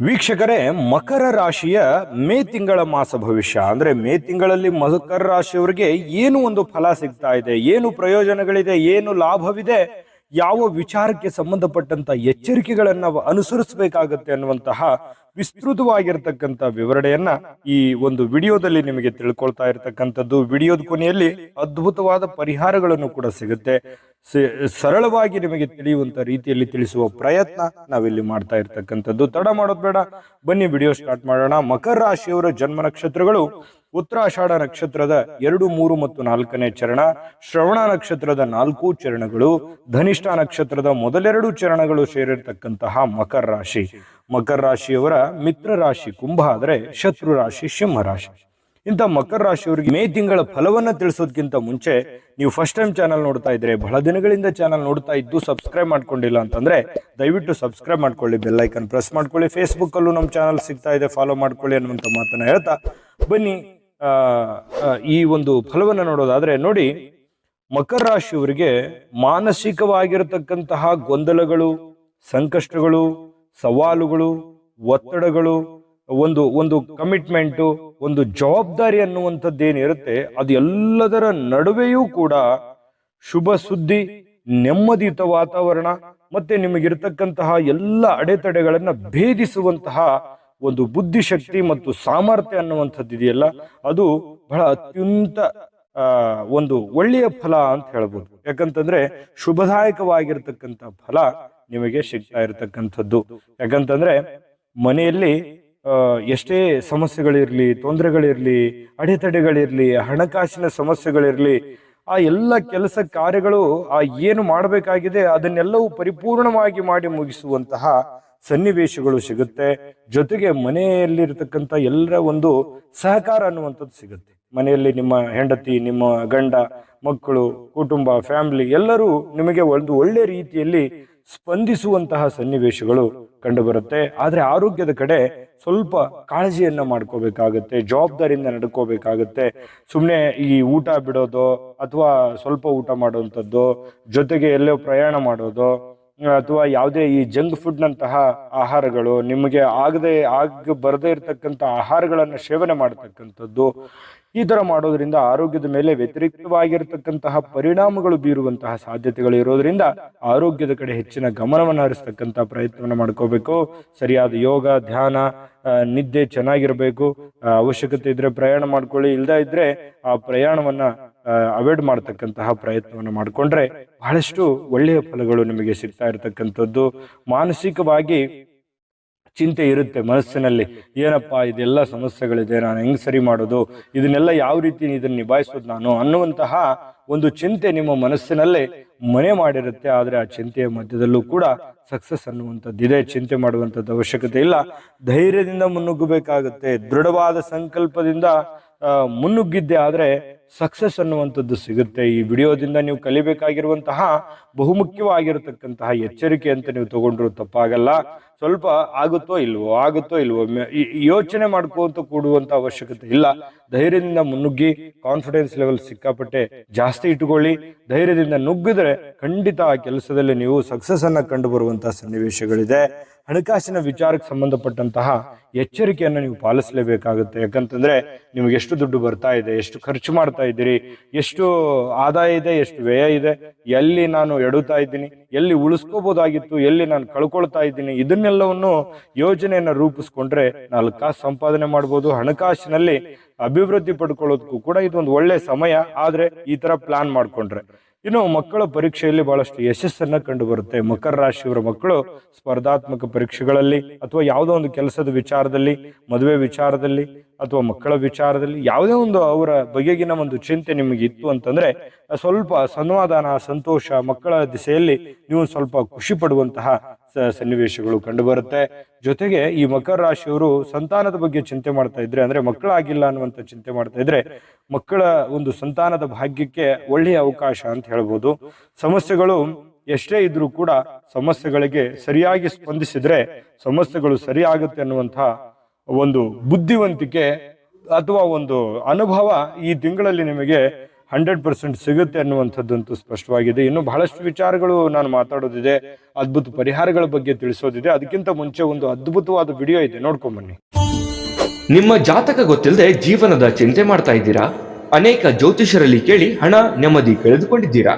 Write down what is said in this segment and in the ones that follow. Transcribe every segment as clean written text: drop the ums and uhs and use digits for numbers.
ವೀಕ್ಷಕರೇ, ಮಕರ ರಾಶಿಯ ಮೇ ತಿಂಗಳ ಮಾಸ ಭವಿಷ್ಯ ಅಂದ್ರೆ ಮೇ ತಿಂಗಳಲ್ಲಿ ಮಕರ ರಾಶಿಯವರಿಗೆ ಏನು ಒಂದು ಫಲ ಸಿಗ್ತಾ ಇದೆ, ಏನು ಪ್ರಯೋಜನಗಳಿದೆ, ಏನು ಲಾಭವಿದೆ, ಯಾವ ವಿಚಾರಕ್ಕೆ ಸಂಬಂಧಪಟ್ಟಂತ ಎಚ್ಚರಿಕೆಗಳನ್ನ ಅನುಸರಿಸಬೇಕಾಗತ್ತೆ ಅನ್ನುವಂತಹ ವಿಸ್ತೃತವಾಗಿರ್ತಕ್ಕಂಥ ವಿವರಣೆಯನ್ನ ಈ ಒಂದು ವಿಡಿಯೋದಲ್ಲಿ ನಿಮಗೆ ತಿಳ್ಕೊಳ್ತಾ ಇರತಕ್ಕಂಥದ್ದು. ವಿಡಿಯೋದ ಕೊನೆಯಲ್ಲಿ ಅದ್ಭುತವಾದ ಪರಿಹಾರಗಳನ್ನು ಕೂಡ ಸಿಗುತ್ತೆ. ಸರಳವಾಗಿ ನಿಮಗೆ ತಿಳಿಯುವಂತ ರೀತಿಯಲ್ಲಿ ತಿಳಿಸುವ ಪ್ರಯತ್ನ ನಾವಿಲ್ಲಿ ಮಾಡ್ತಾ ಇರ್ತಕ್ಕಂಥದ್ದು. ತಡ ಮಾಡೋದು ಬೇಡ, ಬನ್ನಿ ವಿಡಿಯೋ ಸ್ಟಾರ್ಟ್ ಮಾಡೋಣ. ಮಕರ ರಾಶಿಯವರ ಜನ್ಮ ನಕ್ಷತ್ರಗಳು ಉತ್ತರಾಷಾಢ ನಕ್ಷತ್ರದ 2, 3 ಮತ್ತು 4ನೇ ಚರಣ, ಶ್ರವಣ ನಕ್ಷತ್ರದ 4 ಚರಣಗಳು, ಧನಿಷ್ಠ ನಕ್ಷತ್ರದ ಮೊದಲೆರಡು ಚರಣಗಳು ಸೇರಿರ್ತಕ್ಕಂತಹ ಮಕರ ರಾಶಿ. ಮಕರ ರಾಶಿಯವರ ಮಿತ್ರ ರಾಶಿ ಕುಂಭ ಆದರೆ ಶತ್ರು ರಾಶಿ ಸಿಂಹ ರಾಶಿ. ಇಂಥ ಮಕರ ರಾಶಿಯವರಿಗೆ ಮೇ ತಿಂಗಳ ಫಲವನ್ನ ತಿಳಿಸೋದಕ್ಕಿಂತ ಮುಂಚೆ ನೀವು ಫಸ್ಟ್ ಟೈಮ್ ಚಾನಲ್ ನೋಡ್ತಾ ಇದ್ರೆ, ಬಹಳ ದಿನಗಳಿಂದ ಚಾನಲ್ ನೋಡ್ತಾ ಇದ್ದು ಸಬ್ಸ್ಕ್ರೈಬ್ ಮಾಡ್ಕೊಂಡಿಲ್ಲ ಅಂತಂದ್ರೆ ದಯವಿಟ್ಟು ಸಬ್ಸ್ಕ್ರೈಬ್ ಮಾಡ್ಕೊಳ್ಳಿ, ಬೆಲ್ ಐಕನ್ ಪ್ರೆಸ್ ಮಾಡ್ಕೊಳ್ಳಿ. ಫೇಸ್ಬುಕ್ ಅಲ್ಲೂ ನಮ್ಮ ಚಾನಲ್ ಸಿಗ್ತಾ ಇದೆ, ಫಾಲೋ ಮಾಡ್ಕೊಳ್ಳಿ ಅನ್ನುವಂಥ ಮಾತನ್ನ ಹೇಳ್ತಾ ಬನ್ನಿ ಈ ಒಂದು ಫಲವನ್ನ ನೋಡೋದಾದ್ರೆ, ನೋಡಿ, ಮಕರ ರಾಶಿಯವರಿಗೆ ಮಾನಸಿಕವಾಗಿರತಕ್ಕಂತಹ ಗೊಂದಲಗಳು, ಸಂಕಷ್ಟಗಳು, ಸವಾಲುಗಳು, ಒತ್ತಡಗಳು, ಒಂದು ಕಮಿಟ್ಮೆಂಟು, ಒಂದು ಜವಾಬ್ದಾರಿ ಅನ್ನುವಂಥದ್ದೇನಿರುತ್ತೆ ಅದು ಎಲ್ಲದರ ನಡುವೆಯೂ ಕೂಡ ಶುಭ ಸುದ್ದಿ, ನೆಮ್ಮದಿಯುತ ವಾತಾವರಣ ಮತ್ತೆ ನಿಮಗಿರ್ತಕ್ಕಂತಹ ಎಲ್ಲ ಅಡೆತಡೆಗಳನ್ನ ಭೇದಿಸುವಂತಹ ಒಂದು ಬುದ್ಧಿಶಕ್ತಿ ಮತ್ತು ಸಾಮರ್ಥ್ಯ ಅನ್ನುವಂಥದ್ದು ಇದೆಯಲ್ಲ, ಅದು ಬಹಳ ಅತ್ಯಂತ ಒಂದು ಒಳ್ಳೆಯ ಫಲ ಅಂತ ಹೇಳ್ಬೋದು. ಯಾಕಂತಂದ್ರೆ ಶುಭದಾಯಕವಾಗಿರ್ತಕ್ಕಂಥ ಫಲ ನಿಮಗೆ ಸಿಗ್ತಾ ಇರತಕ್ಕಂಥದ್ದು. ಯಾಕಂತಂದ್ರೆ ಮನೆಯಲ್ಲಿ ಎಷ್ಟೇ ಸಮಸ್ಯೆಗಳಿರ್ಲಿ, ತೊಂದರೆಗಳಿರ್ಲಿ, ಅಡೆತಡೆಗಳಿರ್ಲಿ, ಹಣಕಾಸಿನ ಸಮಸ್ಯೆಗಳಿರ್ಲಿ, ಆ ಎಲ್ಲ ಕೆಲಸ ಕಾರ್ಯಗಳು ಏನು ಮಾಡಬೇಕಾಗಿದೆ ಅದನ್ನೆಲ್ಲವೂ ಪರಿಪೂರ್ಣವಾಗಿ ಮಾಡಿ ಮುಗಿಸುವಂತಹ ಸನ್ನಿವೇಶಗಳು ಸಿಗುತ್ತೆ. ಜೊತೆಗೆ ಮನೆಯಲ್ಲಿರ್ತಕ್ಕಂಥ ಎಲ್ಲರ ಒಂದು ಸಹಕಾರ ಅನ್ನುವಂಥದ್ದು ಸಿಗುತ್ತೆ. ಮನೆಯಲ್ಲಿ ನಿಮ್ಮ ಹೆಂಡತಿ, ನಿಮ್ಮ ಗಂಡ, ಮಕ್ಕಳು, ಕುಟುಂಬ, ಫ್ಯಾಮಿಲಿ ಎಲ್ಲರೂ ನಿಮಗೆ ಒಂದು ಒಳ್ಳೆ ರೀತಿಯಲ್ಲಿ ಸ್ಪಂದಿಸುವಂತಹ ಸನ್ನಿವೇಶಗಳು ಕಂಡು ಬರುತ್ತೆ. ಆದ್ರೆ ಆರೋಗ್ಯದ ಕಡೆ ಸ್ವಲ್ಪ ಕಾಳಜಿಯನ್ನ ಮಾಡ್ಕೋಬೇಕಾಗತ್ತೆ, ಜವಾಬ್ದಾರಿಯಿಂದ ನಡ್ಕೋಬೇಕಾಗತ್ತೆ. ಸುಮ್ಮನೆ ಈ ಊಟ ಬಿಡೋದು ಅಥವಾ ಸ್ವಲ್ಪ ಊಟ ಮಾಡುವಂಥದ್ದು, ಜೊತೆಗೆ ಎಲ್ಲೋ ಪ್ರಯಾಣ ಮಾಡೋದು ಅಥವಾ ಯಾವುದೇ ಈ ಜಂಕ್ ಫುಡ್ ನಂತಹ ಆಹಾರಗಳು, ನಿಮಗೆ ಬರದೇ ಇರತಕ್ಕಂಥ ಆಹಾರಗಳನ್ನ ಸೇವನೆ ಮಾಡತಕ್ಕಂಥದ್ದು, ಈ ತರ ಮಾಡೋದ್ರಿಂದ ಆರೋಗ್ಯದ ಮೇಲೆ ವ್ಯತಿರಿಕ್ತವಾಗಿರತಕ್ಕಂತಹ ಪರಿಣಾಮಗಳು ಬೀರುವಂತಹ ಸಾಧ್ಯತೆಗಳು ಇರೋದ್ರಿಂದ ಆರೋಗ್ಯದ ಕಡೆ ಹೆಚ್ಚಿನ ಗಮನವನ್ನು ಹರಿಸ್ತಕ್ಕಂಥ ಪ್ರಯತ್ನವನ್ನು ಮಾಡ್ಕೋಬೇಕು. ಸರಿಯಾದ ಯೋಗ, ಧ್ಯಾನ, ನಿದ್ದೆ ಚೆನ್ನಾಗಿರ್ಬೇಕು. ಅವಶ್ಯಕತೆ ಇದ್ರೆ ಪ್ರಯಾಣ ಮಾಡ್ಕೊಳ್ಳಿ, ಇಲ್ದ ಇದ್ರೆ ಆ ಪ್ರಯಾಣವನ್ನ ಅವಾಯ್ಡ್ ಮಾಡ್ತಕ್ಕಂತಹ ಪ್ರಯತ್ನವನ್ನು ಮಾಡ್ಕೊಂಡ್ರೆ ಬಹಳಷ್ಟು ಒಳ್ಳೆಯ ಫಲಗಳು ನಿಮಗೆ ಸಿಗ್ತಾ ಇರತಕ್ಕಂಥದ್ದು. ಮಾನಸಿಕವಾಗಿ ಚಿಂತೆ ಇರುತ್ತೆ ಮನಸ್ಸಿನಲ್ಲಿ, ಏನಪ್ಪಾ ಇದೆಲ್ಲ ಸಮಸ್ಯೆಗಳಿದೆ, ನಾನು ಹೆಂಗ್ ಸರಿ ಮಾಡೋದು, ಇದನ್ನೆಲ್ಲ ಯಾವ ರೀತಿ ಇದನ್ನ ನಿಭಾಯಿಸೋದು ನಾನು ಅನ್ನುವಂತಹ ಒಂದು ಚಿಂತೆ ನಿಮ್ಮ ಮನಸ್ಸಿನಲ್ಲೇ ಮನೆ ಮಾಡಿರುತ್ತೆ. ಆದ್ರೆ ಆ ಚಿಂತೆಯ ಮಧ್ಯದಲ್ಲೂ ಕೂಡ ಸಕ್ಸಸ್ ಅನ್ನುವಂಥದ್ದಿದೆ. ಚಿಂತೆ ಮಾಡುವಂಥದ್ದು ಅವಶ್ಯಕತೆ ಇಲ್ಲ. ಧೈರ್ಯದಿಂದ ಮುನ್ನುಗ್ಗಬೇಕಾಗುತ್ತೆ. ದೃಢವಾದ ಸಂಕಲ್ಪದಿಂದ ಮುನ್ನುಗ್ಗಿದ್ದೆ ಆದ್ರೆ ಸಕ್ಸಸ್ ಅನ್ನುವಂಥದ್ದು ಸಿಗುತ್ತೆ. ಈ ವಿಡಿಯೋದಿಂದ ನೀವು ಕಲಿಬೇಕಾಗಿರುವಂತಹ ಬಹುಮುಖ್ಯವಾಗಿರತಕ್ಕಂತಹ ಎಚ್ಚರಿಕೆ ಅಂತ ನೀವು ತಗೊಂಡ್ರು ತಪ್ಪಾಗಲ್ಲ. ಸ್ವಲ್ಪ ಆಗುತ್ತೋ ಇಲ್ವೋ ಯೋಚನೆ ಮಾಡ್ಕೊಂತ ಕೂಡುವಂತ ಅವಶ್ಯಕತೆ ಇಲ್ಲ. ಧೈರ್ಯದಿಂದ ಮುನ್ನುಗ್ಗಿ, ಕಾನ್ಫಿಡೆನ್ಸ್ ಲೆವೆಲ್ ಸಿಕ್ಕಾಪಟ್ಟೆ ಜಾಸ್ತಿ ಇಟ್ಟುಕೊಳ್ಳಿ. ಧೈರ್ಯದಿಂದ ನುಗ್ಗಿದ್ರೆ ಖಂಡಿತ ಆ ಕೆಲಸದಲ್ಲಿ ನೀವು ಸಕ್ಸಸ್ ಅನ್ನ ಕಂಡು ಬರುವಂತಹ ಸನ್ನಿವೇಶಗಳಿದೆ. ಹಣಕಾಸಿನ ವಿಚಾರಕ್ಕೆ ಸಂಬಂಧಪಟ್ಟಂತಹ ಎಚ್ಚರಿಕೆಯನ್ನು ನೀವು ಪಾಲಿಸಲೇಬೇಕಾಗುತ್ತೆ. ಯಾಕಂತಂದ್ರೆ ನಿಮ್ಗೆ ಎಷ್ಟು ದುಡ್ಡು ಬರ್ತಾ ಇದೆ, ಎಷ್ಟು ಖರ್ಚು ಮಾಡ್ತಾ ಇದ್ದೀರಿ, ಎಷ್ಟು ಆದಾಯ ಇದೆ, ಎಷ್ಟು ವ್ಯಯ ಇದೆ, ಎಲ್ಲಿ ನಾನು ಎಡುತ್ತಾ ಇದ್ದೀನಿ, ಎಲ್ಲಿ ಉಳಿಸ್ಕೋಬಹುದಾಗಿತ್ತು, ಎಲ್ಲಿ ನಾನು ಕಳ್ಕೊಳ್ತಾ ಇದ್ದೀನಿ, ಇದನ್ನೆಲ್ಲವನ್ನು ಯೋಜನೆಯನ್ನ ರೂಪಿಸ್ಕೊಂಡ್ರೆ 4 ಕಾಸು ಸಂಪಾದನೆ ಮಾಡ್ಬೋದು. ಹಣಕಾಸಿನಲ್ಲಿ ಅಭಿವೃದ್ಧಿ ಪಡ್ಕೊಳ್ಳೋದಕ್ಕೂ ಕೂಡ ಇದೊಂದು ಒಳ್ಳೆ ಸಮಯ. ಆದ್ರೆ ಈ ತರ ಪ್ಲಾನ್ ಮಾಡ್ಕೊಂಡ್ರೆ ಇನ್ನು ಮಕ್ಕಳ ಪರೀಕ್ಷೆಯಲ್ಲಿ ಬಹಳಷ್ಟು ಯಶಸ್ಸನ್ನ ಕಂಡು ಬರುತ್ತೆ. ಮಕರ ರಾಶಿಯವರ ಮಕ್ಕಳು ಸ್ಪರ್ಧಾತ್ಮಕ ಪರೀಕ್ಷೆಗಳಲ್ಲಿ ಅಥವಾ ಯಾವುದೋ ಒಂದು ಕೆಲಸದ ವಿಚಾರದಲ್ಲಿ, ಮದುವೆ ವಿಚಾರದಲ್ಲಿ ಅಥವಾ ಮಕ್ಕಳ ವಿಚಾರದಲ್ಲಿ ಯಾವುದೇ ಒಂದು ಅವರ ಬಗೆಗಿನ ಒಂದು ಚಿಂತೆ ನಿಮಗೆ ಇತ್ತು ಅಂತಂದ್ರೆ ಸ್ವಲ್ಪ ಸಮಾಧಾನ, ಸಂತೋಷ, ಮಕ್ಕಳ ದಿಸೆಯಲ್ಲಿ ನೀವು ಸ್ವಲ್ಪ ಖುಷಿ ಪಡುವಂತಹ ಸನ್ನಿವೇಶಗಳು ಕಂಡು ಬರುತ್ತೆ. ಜೊತೆಗೆ ಈ ಮಕರ ರಾಶಿಯವರು ಸಂತಾನದ ಬಗ್ಗೆ ಚಿಂತೆ ಮಾಡ್ತಾ ಇದ್ರೆ, ಅಂದ್ರೆ ಮಕ್ಕಳಾಗಿಲ್ಲ ಅನ್ನುವಂಥ ಚಿಂತೆ ಮಾಡ್ತಾ ಇದ್ರೆ, ಮಕ್ಕಳ ಒಂದು ಸಂತಾನದ ಭಾಗ್ಯಕ್ಕೆ ಒಳ್ಳೆಯ ಅವಕಾಶ ಅಂತ ಹೇಳ್ಬೋದು. ಸಮಸ್ಯೆಗಳು ಎಷ್ಟೇ ಇದ್ರೂ ಕೂಡ ಸಮಸ್ಯೆಗಳಿಗೆ ಸರಿಯಾಗಿ ಸ್ಪಂದಿಸಿದ್ರೆ ಸಮಸ್ಯೆಗಳು ಸರಿಯಾಗುತ್ತೆ ಅನ್ನುವಂತಹ ಒಂದು ಬುದ್ಧಿವಂತಿಕೆ ಅಥವಾ ಒಂದು ಅನುಭವ ಈ ತಿಂಗಳಲ್ಲಿ ನಿಮಗೆ 100% ಸಿಗುತ್ತೆ ಅನ್ನುವಂಥದ್ದಂತೂ ಸ್ಪಷ್ಟವಾಗಿದೆ. ಇನ್ನು ಬಹಳಷ್ಟು ವಿಚಾರಗಳು ನಾನು ಮಾತಾಡೋದಿದೆ, ಅದ್ಭುತ ಪರಿಹಾರಗಳ ಬಗ್ಗೆ ತಿಳಿಸೋದಿದೆ. ಅದಕ್ಕಿಂತ ಮುಂಚೆ ಒಂದು ಅದ್ಭುತವಾದ ವಿಡಿಯೋ ಇದೆ, ನೋಡ್ಕೊಂಬನ್ನಿ. ನಿಮ್ಮ ಜಾತಕ ಗೊತ್ತಿಲ್ಲದೆ ಜೀವನದ ಚಿಂತೆ ಮಾಡ್ತಾ ಇದ್ದೀರಾ? ಅನೇಕ ಜ್ಯೋತಿಷರಲ್ಲಿ ಕೇಳಿ ಹಣ ನೆಮ್ಮದಿ ಕಳೆದುಕೊಂಡಿದ್ದೀರಾ?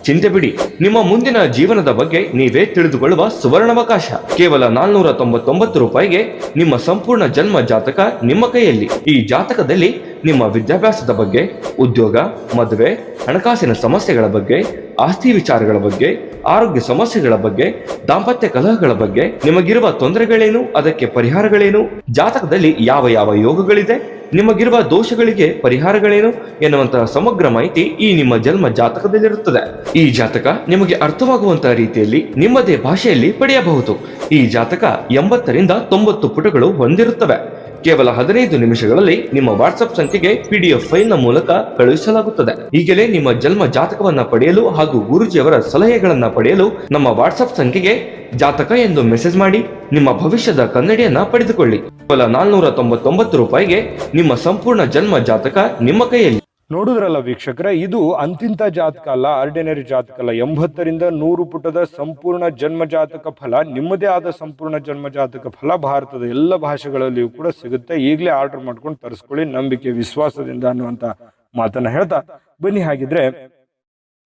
ಚಿಂತೆ ಬಿಡಿ, ನಿಮ್ಮ ಮುಂದಿನ ಜೀವನದ ಬಗ್ಗೆ ನೀವೇ ತಿಳಿದುಕೊಳ್ಳುವ ಸುವರ್ಣಾವಕಾಶ. ಕೇವಲ 499 ರೂಪಾಯಿಗೆ ನಿಮ್ಮ ಸಂಪೂರ್ಣ ಜನ್ಮ ಜಾತಕ ನಿಮ್ಮ ಕೈಯಲ್ಲಿ. ಈ ಜಾತಕದಲ್ಲಿ ನಿಮ್ಮ ವಿದ್ಯಾಭ್ಯಾಸದ ಬಗ್ಗೆ, ಉದ್ಯೋಗ, ಮದುವೆ, ಹಣಕಾಸಿನ ಸಮಸ್ಯೆಗಳ ಬಗ್ಗೆ, ಆಸ್ತಿ ವಿಚಾರಗಳ ಬಗ್ಗೆ, ಆರೋಗ್ಯ ಸಮಸ್ಯೆಗಳ ಬಗ್ಗೆ, ದಾಂಪತ್ಯ ಕಲಹಗಳ ಬಗ್ಗೆ, ನಿಮಗಿರುವ ತೊಂದರೆಗಳೇನು, ಅದಕ್ಕೆ ಪರಿಹಾರಗಳೇನು, ಜಾತಕದಲ್ಲಿ ಯಾವ ಯಾವ ಯೋಗಗಳಿದೆ, ನಿಮಗಿರುವ ದೋಷಗಳಿಗೆ ಪರಿಹಾರಗಳೇನು ಎನ್ನುವಂತಹ ಸಮಗ್ರ ಮಾಹಿತಿ ಈ ನಿಮ್ಮ ಜನ್ಮ ಜಾತಕದಲ್ಲಿರುತ್ತದೆ. ಈ ಜಾತಕ ನಿಮಗೆ ಅರ್ಥವಾಗುವಂತಹ ರೀತಿಯಲ್ಲಿ ನಿಮ್ಮದೇ ಭಾಷೆಯಲ್ಲಿ ಪಡೆಯಬಹುದು. ಈ ಜಾತಕ 80ರಿಂದ 90 ಪುಟಗಳು ಹೊಂದಿರುತ್ತವೆ. ಕೇವಲ 15 ನಿಮಿಷಗಳಲ್ಲಿ ನಿಮ್ಮ ವಾಟ್ಸ್ಆಪ್ ಸಂಖ್ಯೆಗೆ PDF ಫೈಲ್ನ ಮೂಲಕ ಕಳುಹಿಸಲಾಗುತ್ತದೆ. ಈಗಲೇ ನಿಮ್ಮ ಜನ್ಮ ಜಾತಕವನ್ನ ಪಡೆಯಲು ಹಾಗೂ ಗುರುಜಿಯವರ ಸಲಹೆಗಳನ್ನ ಪಡೆಯಲು ನಮ್ಮ ವಾಟ್ಸ್ಆಪ್ ಸಂಖ್ಯೆಗೆ ಜಾತಕ ಎಂದು ಮೆಸೇಜ್ ಮಾಡಿ ನಿಮ್ಮ ಭವಿಷ್ಯದ ಕನ್ನಡಿಯನ್ನ ಪಡೆದುಕೊಳ್ಳಿ. ಕೇವಲ 499 ರೂಪಾಯಿಗೆ ನಿಮ್ಮ ಸಂಪೂರ್ಣ ಜನ್ಮ ಜಾತಕ ನಿಮ್ಮ ಕೈಯಲ್ಲಿ. ನೋಡುದ್ರಲ್ಲ ವೀಕ್ಷಕರೇ, ಇದು ಅಂತಿಂತ ಜಾತಕ ಅಲ್ಲ, ಆರ್ಡಿನರಿ ಜಾತಕ ಅಲ್ಲ. 80ರಿಂದ 100 ಪುಟದ ಸಂಪೂರ್ಣ ಜನ್ಮ ಜಾತಕ ಫಲ, ನಿಮ್ಮದೇ ಆದ ಸಂಪೂರ್ಣ ಜನ್ಮ ಜಾತಕ ಫಲ ಭಾರತದ ಎಲ್ಲ ಭಾಷೆಗಳಲ್ಲಿಯೂ ಕೂಡ ಸಿಗುತ್ತೆ. ಈಗಲೇ ಆರ್ಡರ್ ಮಾಡ್ಕೊಂಡು ತರಿಸ್ಕೊಳ್ಳಿ, ನಂಬಿಕೆ ವಿಶ್ವಾಸದಿಂದ ಅನ್ನುವಂತ ಮಾತನ್ನ ಹೇಳ್ತಾ ಬನ್ನಿ. ಹಾಗಿದ್ರೆ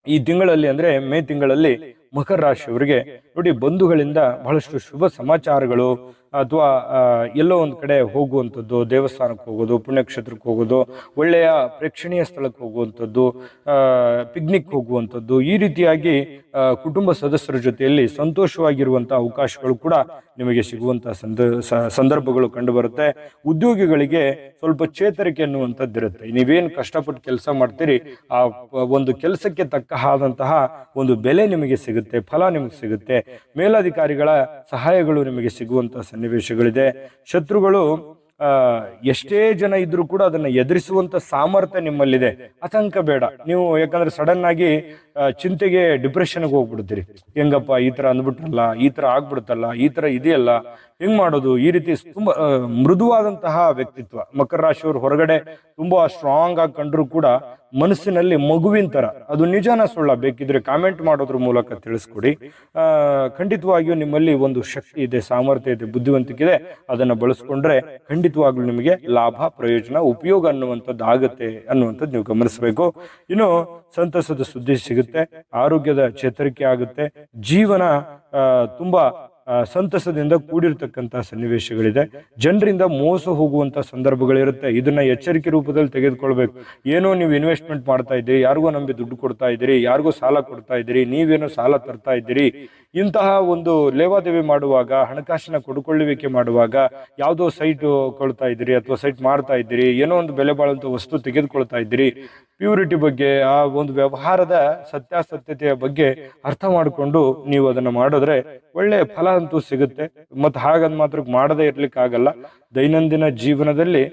ಈ ತಿಂಗಳಲ್ಲಿ ಅಂದ್ರೆ ಮೇ ತಿಂಗಳಲ್ಲಿ ಮಕರ ರಾಶಿಯವರಿಗೆ ನೋಡಿ, ಬಂಧುಗಳಿಂದ ಬಹಳಷ್ಟು ಶುಭ ಸಮಾಚಾರಗಳು ಅಥವಾ ಎಲ್ಲೋ ಒಂದು ಕಡೆ ಹೋಗುವಂಥದ್ದು, ದೇವಸ್ಥಾನಕ್ಕೆ ಹೋಗೋದು, ಪುಣ್ಯಕ್ಷೇತ್ರಕ್ಕೆ ಹೋಗೋದು, ಒಳ್ಳೆಯ ಪ್ರೇಕ್ಷಣೀಯ ಸ್ಥಳಕ್ಕೆ ಹೋಗುವಂಥದ್ದು, ಪಿಕ್ನಿಕ್ ಹೋಗುವಂಥದ್ದು, ಈ ರೀತಿಯಾಗಿ ಕುಟುಂಬ ಸದಸ್ಯರ ಜೊತೆಯಲ್ಲಿ ಸಂತೋಷವಾಗಿರುವಂಥ ಅವಕಾಶಗಳು ಕೂಡ ನಿಮಗೆ ಸಿಗುವಂಥ ಸಂದರ್ಭಗಳು ಕಂಡುಬರುತ್ತೆ. ಉದ್ಯೋಗಿಗಳಿಗೆ ಸ್ವಲ್ಪ ಚೇತರಿಕೆ ಅನ್ನುವಂಥದ್ದಿರುತ್ತೆ. ನೀವೇನು ಕಷ್ಟಪಟ್ಟು ಕೆಲಸ ಮಾಡ್ತೀರಿ, ಆ ಒಂದು ಕೆಲಸಕ್ಕೆ ತಕ್ಕ ಆದಂತಹ ಒಂದು ಬೆಲೆ ನಿಮಗೆ ಸಿಗುತ್ತೆ, ಫಲ ನಿಮಗೆ ಸಿಗುತ್ತೆ. ಮೇಲಧಿಕಾರಿಗಳ ಸಹಾಯಗಳು ನಿಮಗೆ ಸಿಗುವಂತಹ ಸನ್ನಿವೇಶಗಳಿದೆ. ಶತ್ರುಗಳು ಎಷ್ಟೇ ಜನ ಇದ್ರೂ ಕೂಡ ಅದನ್ನ ಎದುರಿಸುವಂತ ಸಾಮರ್ಥ್ಯ ನಿಮ್ಮಲ್ಲಿದೆ. ಆತಂಕ ಬೇಡ ನೀವು, ಯಾಕಂದ್ರೆ ಸಡನ್ ಆಗಿ ಚಿಂತೆಗೆ ಡಿಪ್ರೆಷನ್ಗೆ ಹೋಗ್ಬಿಡ್ತೀರಿ. ಹೆಂಗಪ್ಪ ಈ ತರ ಅಂದ್ಬಿಟ್ರಲ್ಲ, ಈ ತರ ಆಗ್ಬಿಡ್ತಲ್ಲ, ಈ ತರ ಇದೆಯಲ್ಲ, ಹೆಂಗ್ ಮಾಡೋದು, ಈ ರೀತಿ ತುಂಬಾ ಮೃದುವಾದಂತಹ ವ್ಯಕ್ತಿತ್ವ ಮಕರ ರಾಶಿಯವರು. ಹೊರಗಡೆ ತುಂಬಾ ಸ್ಟ್ರಾಂಗ್ ಆಗಿ ಕಂಡ್ರು ಕೂಡ ಮನಸ್ಸಿನಲ್ಲಿ ಮಗುವಿನ ತರ, ಅದು ನಿಜಾನ ಸುಳ್ಳ ಬೇಕಿದ್ರೆ ಕಾಮೆಂಟ್ ಮಾಡೋದ್ರ ಮೂಲಕ ತಿಳಿಸ್ಕೊಡಿ. ಖಂಡಿತವಾಗಿಯೂ ನಿಮ್ಮಲ್ಲಿ ಒಂದು ಶಕ್ತಿ ಇದೆ, ಸಾಮರ್ಥ್ಯ ಇದೆ, ಬುದ್ಧಿವಂತಿಕೆ ಇದೆ. ಅದನ್ನ ಬಳಸ್ಕೊಂಡ್ರೆ ಖಂಡಿತವಾಗ್ಲೂ ನಿಮಗೆ ಲಾಭ, ಪ್ರಯೋಜನ, ಉಪಯೋಗ ಅನ್ನುವಂಥದ್ದು ಆಗುತ್ತೆ ಅನ್ನುವಂಥದ್ದು ನೀವು ಗಮನಿಸಬೇಕು. ಇನ್ನು ಸಂತಸದ ಸುದ್ದಿ ಸಿಗುತ್ತೆ, ಆರೋಗ್ಯದ ಚೇತರಿಕೆ ಆಗುತ್ತೆ, ಜೀವನ ತುಂಬಾ ಸಂತಸದಿಂದ ಕೂಡಿರ್ತಕ್ಕಂಥ ಸನ್ನಿವೇಶಗಳಿದೆ. ಜನರಿಂದ ಮೋಸ ಹೋಗುವಂತ ಸಂದರ್ಭಗಳಿರುತ್ತೆ. ಇದನ್ನ ಎಚ್ಚರಿಕೆ ರೂಪದಲ್ಲಿ ತೆಗೆದುಕೊಳ್ಬೇಕು. ಏನೋ ನೀವು ಇನ್ವೆಸ್ಟ್ಮೆಂಟ್ ಮಾಡ್ತಾ ಇದ್ದೀರಿ, ಯಾರಿಗೋ ನಂಬಿ ದುಡ್ಡು ಕೊಡ್ತಾ ಇದ್ದೀರಿ, ಯಾರಿಗೋ ಸಾಲ ಕೊಡ್ತಾ ಇದ್ದೀರಿ, ನೀವೇನೋ ಸಾಲ ತರ್ತಾ ಇದ್ದೀರಿ. ಇಂತಹ ಒಂದು ಲೇವಾದೇವಿ ಮಾಡುವಾಗ, ಹಣಕಾಸಿನ ಕೊಡುಕೊಳ್ಳುವಿಕೆ ಮಾಡುವಾಗ, ಯಾವುದೋ ಸೈಟ್ ಕೊಳ್ತಾ ಇದ್ದೀರಿ ಅಥವಾ ಸೈಟ್ ಮಾಡ್ತಾ ಇದ್ದೀರಿ, ಏನೋ ಒಂದು ಬೆಲೆ ಬಾಳುವಂತ ವಸ್ತು ತೆಗೆದುಕೊಳ್ತಾ ಇದ್ದೀರಿ, ಪ್ಯೂರಿಟಿ ಬಗ್ಗೆ, ಆ ಒಂದು ವ್ಯವಹಾರದ ಸತ್ಯಾಸತ್ಯತೆಯ ಬಗ್ಗೆ ಅರ್ಥ ಮಾಡಿಕೊಂಡು ನೀವು ಅದನ್ನ ಮಾಡಿದ್ರೆ ಒಳ್ಳೆ ಫಲ ಅಂತೂ ಸಿಗುತ್ತೆ. ಮತ್ತು ಹಾಗಂದ್ ಮಾತ್ರ ಮಾಡದೇ ಇರ್ಲಿಕ್ಕೆ ಆಗಲ್ಲ. ದೈನಂದಿನ ಜೀವನದಲ್ಲಿ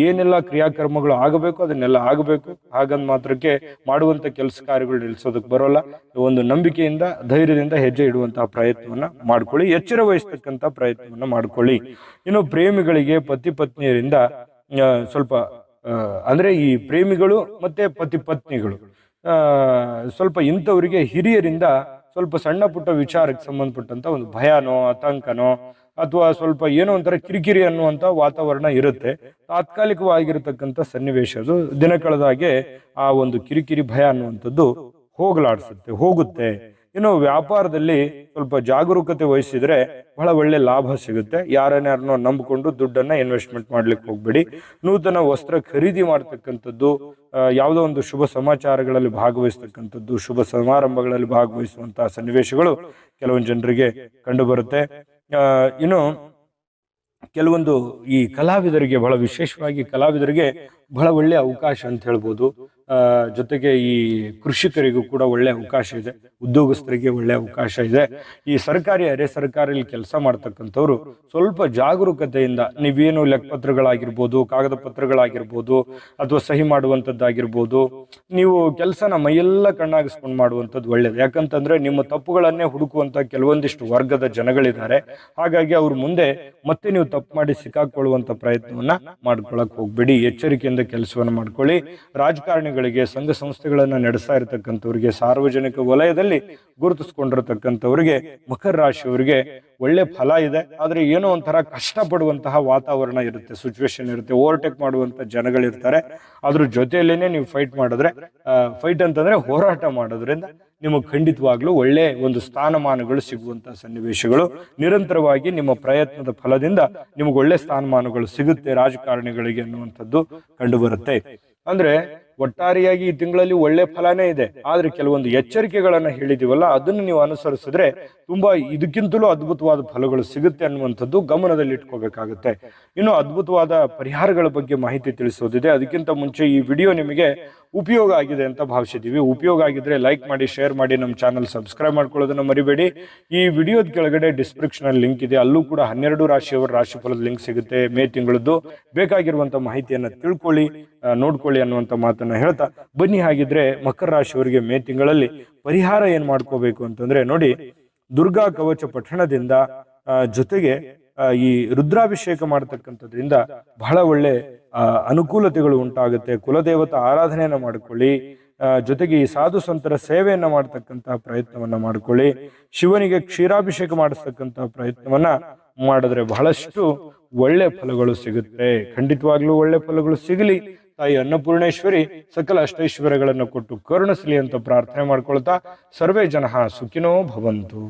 ಏನೆಲ್ಲ ಕ್ರಿಯಾಕರ್ಮಗಳು ಆಗಬೇಕು ಅದನ್ನೆಲ್ಲ ಆಗಬೇಕು. ಹಾಗಂದ್ ಮಾತ್ರಕ್ಕೆ ಮಾಡುವಂತ ಕೆಲಸ ಕಾರ್ಯಗಳು ನಿಲ್ಲಿಸೋದಕ್ಕೆ ಬರೋಲ್ಲ. ಒಂದು ನಂಬಿಕೆಯಿಂದ, ಧೈರ್ಯದಿಂದ ಹೆಜ್ಜೆ ಇಡುವಂತಹ ಪ್ರಯತ್ನವನ್ನ ಮಾಡ್ಕೊಳ್ಳಿ, ಎಚ್ಚರ ವಹಿಸ್ತಕ್ಕಂಥ ಪ್ರಯತ್ನವನ್ನ ಮಾಡ್ಕೊಳ್ಳಿ. ಇನ್ನು ಪ್ರೇಮಿಗಳಿಗೆ ಪತಿ ಪತ್ನಿಯರಿಂದ ಸ್ವಲ್ಪ ಅಂದ್ರೆ ಈ ಪ್ರೇಮಿಗಳು ಮತ್ತೆ ಪತಿ ಪತ್ನಿಗಳು ಸ್ವಲ್ಪ ಇಂಥವರಿಗೆ ಹಿರಿಯರಿಂದ ಸ್ವಲ್ಪ ಸಣ್ಣ ಪುಟ್ಟ ವಿಚಾರಕ್ಕೆ ಸಂಬಂಧಪಟ್ಟಂತ ಒಂದು ಭಯನೋ, ಆತಂಕನೋ, ಅಥವಾ ಸ್ವಲ್ಪ ಏನೋ ಒಂಥರ ಕಿರಿಕಿರಿ ಅನ್ನುವಂತ ವಾತಾವರಣ ಇರುತ್ತೆ. ತಾತ್ಕಾಲಿಕವಾಗಿರತಕ್ಕಂಥ ಸನ್ನಿವೇಶ ಅದು. ದಿನ ಕಳೆದಾಗೆ ಆ ಒಂದು ಕಿರಿಕಿರಿ, ಭಯ ಅನ್ನುವಂಥದ್ದು ಹೋಗುತ್ತೆ. ಇನ್ನು ವ್ಯಾಪಾರದಲ್ಲಿ ಸ್ವಲ್ಪ ಜಾಗರೂಕತೆ ವಹಿಸಿದ್ರೆ ಬಹಳ ಒಳ್ಳೆ ಲಾಭ ಸಿಗುತ್ತೆ. ಯಾರನ್ನಾರನ್ನೋ ನಂಬಿಕೊಂಡು ದುಡ್ಡನ್ನ ಇನ್ವೆಸ್ಟ್ಮೆಂಟ್ ಮಾಡ್ಲಿಕ್ಕೆ ಹೋಗ್ಬೇಡಿ. ನೂತನ ವಸ್ತ್ರ ಖರೀದಿ ಮಾಡ್ತಕ್ಕಂಥದ್ದು, ಯಾವುದೋ ಒಂದು ಶುಭ ಸಮಾಚಾರಗಳಲ್ಲಿ ಭಾಗವಹಿಸ್ತಕ್ಕಂಥದ್ದು, ಶುಭ ಸಮಾರಂಭಗಳಲ್ಲಿ ಭಾಗವಹಿಸುವಂತಹ ಸನ್ನಿವೇಶಗಳು ಕೆಲವೊಂದು ಜನರಿಗೆ ಕಂಡು ಬರುತ್ತೆ. ಇನ್ನು ಕೆಲವೊಂದು ಈ ಕಲಾವಿದರಿಗೆ, ಬಹಳ ವಿಶೇಷವಾಗಿ ಕಲಾವಿದರಿಗೆ ಬಹಳ ಒಳ್ಳೆಯ ಅವಕಾಶ ಅಂತ ಹೇಳ್ಬೋದು. ಜೊತೆಗೆ ಈ ಕೃಷಿಕರಿಗೂ ಕೂಡ ಒಳ್ಳೆ ಅವಕಾಶ ಇದೆ, ಉದ್ಯೋಗಸ್ಥರಿಗೆ ಒಳ್ಳೆ ಅವಕಾಶ ಇದೆ. ಈ ಸರ್ಕಾರಿ, ಅರೆ ಸರ್ಕಾರಿ ಕೆಲಸ ಮಾಡ್ತಕ್ಕಂಥವ್ರು ಸ್ವಲ್ಪ ಜಾಗರೂಕತೆಯಿಂದ, ನೀವೇನು ಲೆಕ್ಕಪತ್ರಗಳಾಗಿರ್ಬೋದು, ಕಾಗದ ಪತ್ರಗಳಾಗಿರ್ಬೋದು, ಅಥವಾ ಸಹಿ ಮಾಡುವಂಥದ್ದಾಗಿರ್ಬೋದು, ನೀವು ಕೆಲಸನ ಮೈಯೆಲ್ಲ ಕಣ್ಣಾಗಿಸ್ಕೊಂಡು ಮಾಡುವಂಥದ್ದು ಒಳ್ಳೇದು. ಯಾಕಂತಂದ್ರೆ ನಿಮ್ಮ ತಪ್ಪುಗಳನ್ನೇ ಹುಡುಕುವಂತ ಕೆಲವೊಂದಿಷ್ಟು ವರ್ಗದ ಜನಗಳಿದ್ದಾರೆ. ಹಾಗಾಗಿ ಅವ್ರ ಮುಂದೆ ಮತ್ತೆ ನೀವು ತಪ್ಪು ಮಾಡಿ ಸಿಕ್ಕಾಕೊಳ್ಳುವಂತ ಪ್ರಯತ್ನವನ್ನ ಮಾಡ್ಕೊಳಕ್ ಹೋಗ್ಬೇಡಿ. ಎಚ್ಚರಿಕೆಯಿಂದ ನಿಷ್ಠೆಯಿಂದ ಕೆಲಸವನ್ನು ಮಾಡ್ಕೊಳ್ಳಿ. ರಾಜಕಾರಣಿಗಳಿಗೆ, ಸಂಘ ಸಂಸ್ಥೆಗಳನ್ನ ನಡೆಸ್ತಾ ಇರತಕ್ಕಂಥವ್ರಿಗೆ, ಸಾರ್ವಜನಿಕ ವಲಯದಲ್ಲಿ ಗುರುತಿಸ್ಕೊಂಡಿರತಕ್ಕಂಥವ್ರಿಗೆ, ಮಕರ ರಾಶಿಯವರಿಗೆ ಒಳ್ಳೆ ಫಲ ಇದೆ. ಆದ್ರೆ ಏನೋ ಒಂಥರ ಕಷ್ಟಪಡುವಂತಹ ವಾತಾವರಣ ಇರುತ್ತೆ, ಸಿಚುವೇಶನ್ ಇರುತ್ತೆ, ಓವರ್ಟೇಕ್ ಮಾಡುವಂತ ಜನಗಳಿರ್ತಾರೆ. ಅದ್ರ ಜೊತೆಯಲ್ಲೇನೆ ನೀವು ಫೈಟ್ ಮಾಡಿದ್ರೆ, ಫೈಟ್ ಅಂತಂದ್ರೆ ಹೋರಾಟ ಮಾಡೋದ್ರಿಂದ ನಿಮಗೆ ಖಂಡಿತವಾಗ್ಲೂ ಒಳ್ಳೆ ಒಂದು ಸ್ಥಾನಮಾನಗಳು ಸಿಗುವಂತಹ ಸನ್ನಿವೇಶಗಳು, ನಿರಂತರವಾಗಿ ನಿಮ್ಮ ಪ್ರಯತ್ನದ ಫಲದಿಂದ ನಿಮಗೆ ಒಳ್ಳೆ ಸ್ಥಾನಮಾನಗಳು ಸಿಗುತ್ತೆ ರಾಜಕಾರಣಿಗಳಿಗೆ ಅನ್ನುವಂಥದ್ದು ಕಂಡು ಬರುತ್ತೆ. ಅಂದ್ರೆ ಒಟ್ಟಾರೆಯಾಗಿ ಈ ತಿಂಗಳಲ್ಲಿ ಒಳ್ಳೆ ಫಲನೇ ಇದೆ. ಆದ್ರೆ ಕೆಲವೊಂದು ಎಚ್ಚರಿಕೆಗಳನ್ನ ಹೇಳಿದೀವಲ್ಲ, ಅದನ್ನು ನೀವು ಅನುಸರಿಸಿದ್ರೆ ತುಂಬಾ ಇದಕ್ಕಿಂತಲೂ ಅದ್ಭುತವಾದ ಫಲಗಳು ಸಿಗುತ್ತೆ ಅನ್ನುವಂಥದ್ದು ಗಮನದಲ್ಲಿ ಇಟ್ಕೋಬೇಕಾಗುತ್ತೆ. ಇನ್ನು ಅದ್ಭುತವಾದ ಪರಿಹಾರಗಳ ಬಗ್ಗೆ ಮಾಹಿತಿ ತಿಳಿಸೋದಿದೆ. ಅದಕ್ಕಿಂತ ಮುಂಚೆ ಈ ವಿಡಿಯೋ ನಿಮಗೆ ಉಪಯೋಗ ಆಗಿದೆ ಅಂತ ಭಾವಿಸಿದೀವಿ. ಉಪಯೋಗ ಆಗಿದ್ರೆ ಲೈಕ್ ಮಾಡಿ, ಶೇರ್ ಮಾಡಿ, ನಮ್ಮ ಚಾನಲ್ ಸಬ್ಸ್ಕ್ರೈಬ್ ಮಾಡ್ಕೊಳ್ಳೋದನ್ನ ಮರಿಬೇಡಿ. ಈ ವಿಡಿಯೋದ ಕೆಳಗಡೆ ಡಿಸ್ಕ್ರಿಪ್ಷನ್ ಅಲ್ಲಿ ಲಿಂಕ್ ಇದೆ, ಅಲ್ಲೂ ಕೂಡ 12 ರಾಶಿಯವರ ರಾಶಿಫಲದ ಲಿಂಕ್ ಸಿಗುತ್ತೆ. ಮೇ ತಿಂಗಳದ್ದು ಬೇಕಾಗಿರುವಂತ ಮಾಹಿತಿಯನ್ನ ತಿಳ್ಕೊಳ್ಳಿ, ನೋಡ್ಕೊಳ್ಳಿ ಅನ್ನುವಂತ ಮಾತನ್ನ ಹೇಳ್ತಾ ಬನ್ನಿ. ಹಾಗಿದ್ರೆ ಮಕರ ರಾಶಿಯವರಿಗೆ ಮೇ ತಿಂಗಳಲ್ಲಿ ಪರಿಹಾರ ಏನ್ ಮಾಡ್ಕೋಬೇಕು ಅಂತಂದ್ರೆ ನೋಡಿ, ದುರ್ಗಾ ಕವಚ ಪಠಣದಿಂದ ಜೊತೆಗೆ ಈ ರುದ್ರಾಭಿಷೇಕ ಮಾಡತಕ್ಕಂಥದ್ರಿಂದ ಬಹಳ ಒಳ್ಳೆ ಅನುಕೂಲತೆಗಳು ಉಂಟಾಗುತ್ತೆ. ಕುಲದೇವತಾ ಆರಾಧನೆಯನ್ನ ಮಾಡಿಕೊಳ್ಳಿ. ಜೊತೆಗೆ ಈ ಸಾಧು ಸಂತರ ಸೇವೆಯನ್ನ ಮಾಡತಕ್ಕಂತಹ ಪ್ರಯತ್ನವನ್ನ ಮಾಡಿಕೊಳ್ಳಿ. ಶಿವನಿಗೆ ಕ್ಷೀರಾಭಿಷೇಕ ಮಾಡಿಸ್ತಕ್ಕಂತಹ ಪ್ರಯತ್ನವನ್ನ ಮಾಡಿದ್ರೆ ಬಹಳಷ್ಟು ಒಳ್ಳೆ ಫಲಗಳು ಸಿಗುತ್ತೆ. ಖಂಡಿತವಾಗ್ಲೂ ಒಳ್ಳೆ ಫಲಗಳು ಸಿಗಲಿ. ತಾಯಿ ಅನ್ನಪೂರ್ಣೇಶ್ವರಿ ಸಕಲ ಅಷ್ಟೈಶ್ವರ್ಯಗಳನ್ನು ಕೊಟ್ಟು ಕರುಣಿಸಲಿ ಅಂತ ಪ್ರಾರ್ಥನೆ ಮಾಡ್ಕೊಳ್ತಾ ಸರ್ವೇ ಜನಃ ಸುಖಿನೋ ಭವಂತು.